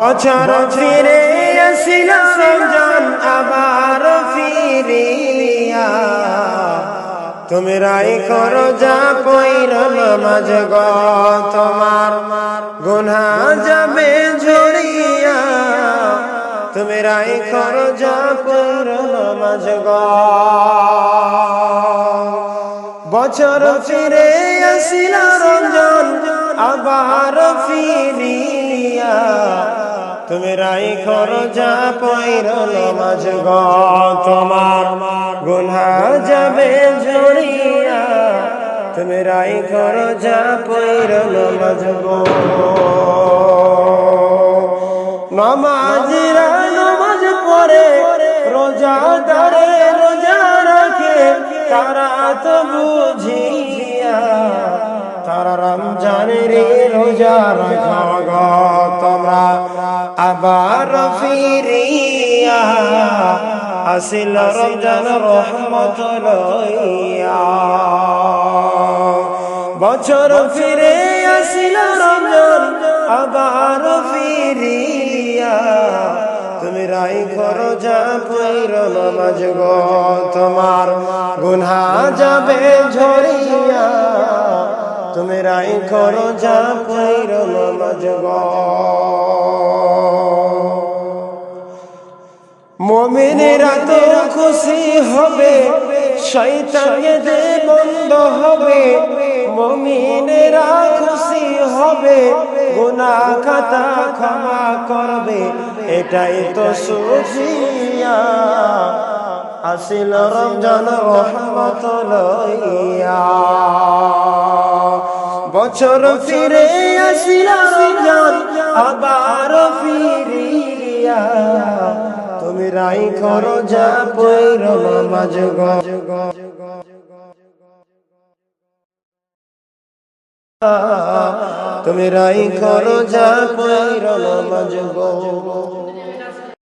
বছর ফিরে আসিল রমজান আবার ফিরিয়া, তোমরাই করো যা পইর নামাজ গো, তোমার গুনাহ যাবে ঝরিয়া। তোমরাই করো যা পইর নামাজ গো। বছর ফিরে আসিল রমজান আবার ফিরিয়া, তোমরাই করো যা পইর নামাজ গো, তোমার গুনাহ যাবে ঝরিয়া। তোমরাই করো যা পইর নামাজ গো। নামাজিরা নামাজ পড়ে, রোজাদারে রোজা রাখে, তারা তো বুঝিয়া তারা রমজানের রোজা রাখা গো। তোমরা আবার ফিরিয়া আসিল রমজান রহমত লইয়া। বছর ফিরে আসিল রমজান আবার ফিরিয়া, তোমরাই করো যা পইর নামাজ গো, তোমার গুনাহ যাবে ঝরিয়া। তোমরাই করো যা পইর নামাজ গো। মুমিনেরা তো খুশি হবে, শয়তানকে বন্ধ হবে। মুমিনেরা খুশি হবে, গুনাহ খাতা ক্ষমা করবে, এটাই তো সুফিয়া। আসিল রমজান রহমত লইয়া। বছর ফিরে আসিল রমজান আবার ফিরিয়া, তোমরাই করো যা পইর নামাজ গো। তোমরাই করো যা পইর নামাজ গো।